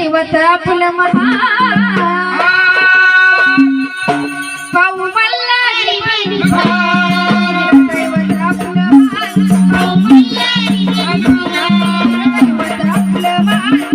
दैवत आपलं महान पाहू मल्हारी दैवत आपलं महान दैवत आपलं महान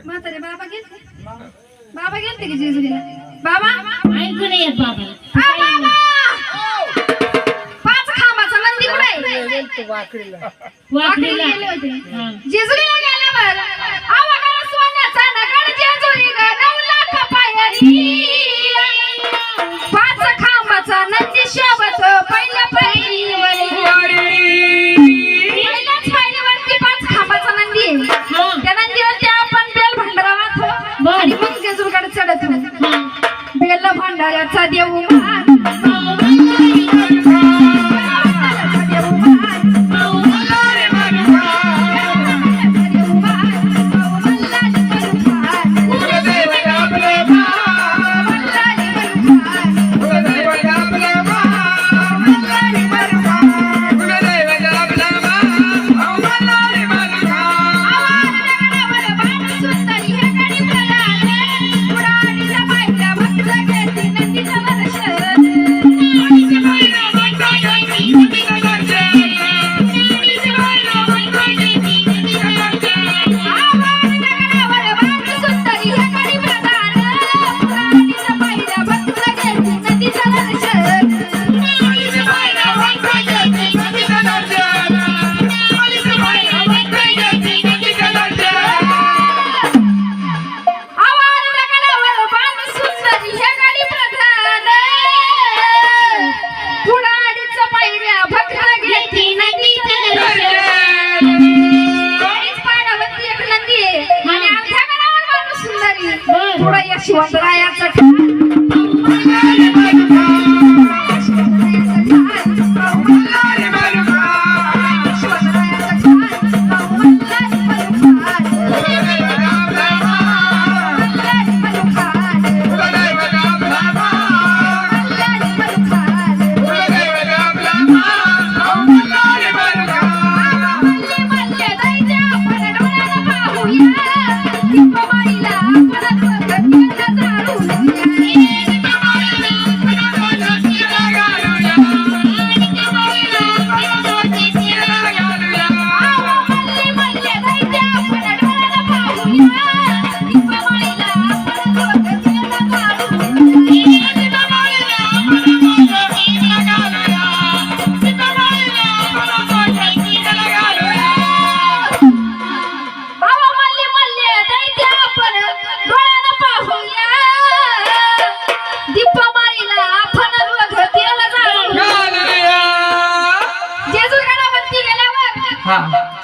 म्हातारे बाबा गेलते की जेजुरीला बाबा ऐकू नाही येत बाबा पाच खांबाचा नंदी कुठे आहे वाकडीला गेले होते जेजुरीला गेल्यावर आवागाला सोन्याचा नगड जेजुरी ग 9 लाख पायरी पाच खांबाचा नंदी शोभत पहिल्या पायरीवरती पहिल्याच पायरीवरती पाच खांबाचा नंदी आहे त्या नंदीवरती आपण बेल भंडारा वाहतो आणि मग जेजुरीकडे चढतो बेल भंडाऱ्याचा देव महान शिवरायाचा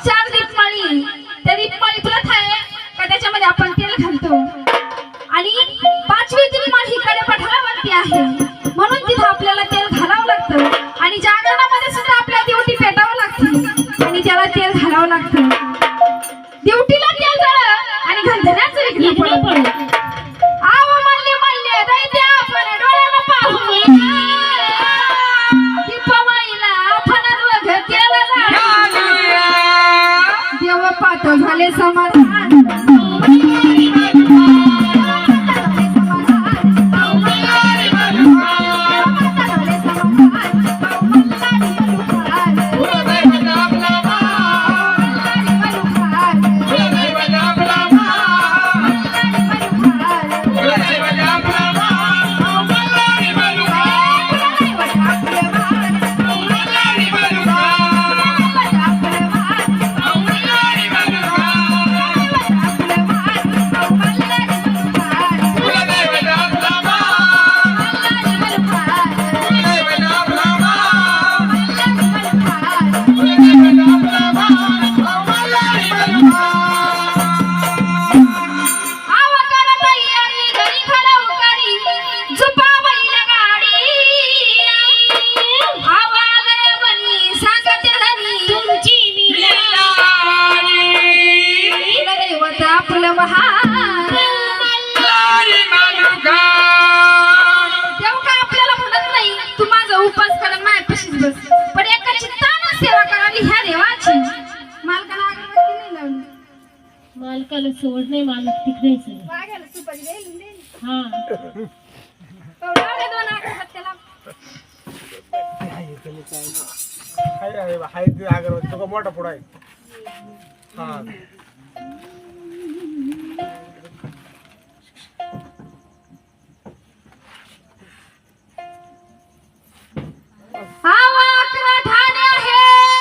चार दीपमाळी त्या दीपमाळी तुला आहे का त्याच्यामध्ये आपण तेल घालतो आणि पाचवी दीपमाळी हिकडे पठारावरती आहे म्हणून तिथं आपल्याला तेल घालावं लागतं आणि जागरणामध्ये सुद्धा आपल्याला दिवटी पेटावं लागते आणि त्याला तेल घालावं लागतं दिवटीला तेल जळलं आणि घंटण्याचं विघ्न पडलं आव मल्ले मल्ले दैत्या आपण डोळ्याला पाहूया दीपमाळीला आपण दोघं तेल घालूया बघा माझ्यापाशीच बस. पण एकाची ताना सेवा करावी ह्या देवाची. मालकाला अगरबत्ती नाही लावली. मालकाला सोड नाही, मालक तिकडे आहे सगळं. वाघाला सुपारी देईल. हा लावले 2 अगरबत्त्या. हाय हाय हाय, ते अगरबत्ती तो मोठा पुढा आहे. हा